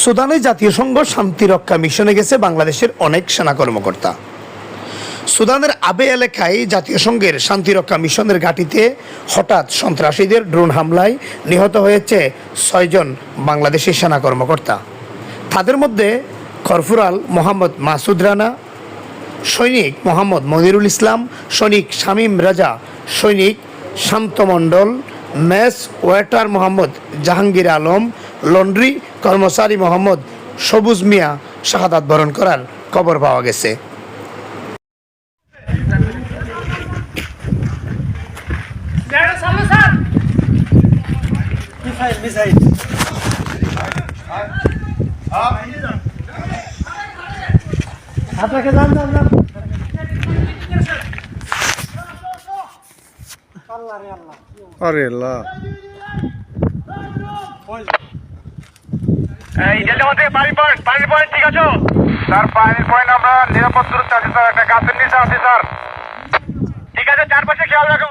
সুদানে জাতীয় সংঘ শান্তিরক্ষা মিশনে গেছে বাংলাদেশের অনেক সেনা কর্মকর্তা। সুদানের আবে এলাকায় জাতীয় সংঘের শান্তিরক্ষা মিশনের ঘাঁটিতে হঠাৎ সন্ত্রাসীদের ড্রোন হামলায় নিহত হয়েছে 6 জন বাংলাদেশি সেনা কর্মকর্তা। তাদের মধ্যে কর্পোরাল মোহাম্মদ মাসুদ রানা, সৈনিক মোহাম্মদ মনিরুল ইসলাম, সৈনিক শামীম রাজা, সৈনিক Shanta Mondal, mess waiter Mohammad Jahangir Alam, laundry কর্মচারী মোহাম্মদ সবুজ মিয়া শাহাদাত বরণ করার খবর পাওয়া গেছে। আরে আল্লাহ, পানির পয়েন্ট ঠিক আছে স্যার? পানির পয়েন্ট আমরা নিরাপদ দূরত্বে আছি স্যার, একটা গাছের নিচে আছি স্যার। ঠিক আছে, চারপাশে খেয়াল রাখুন।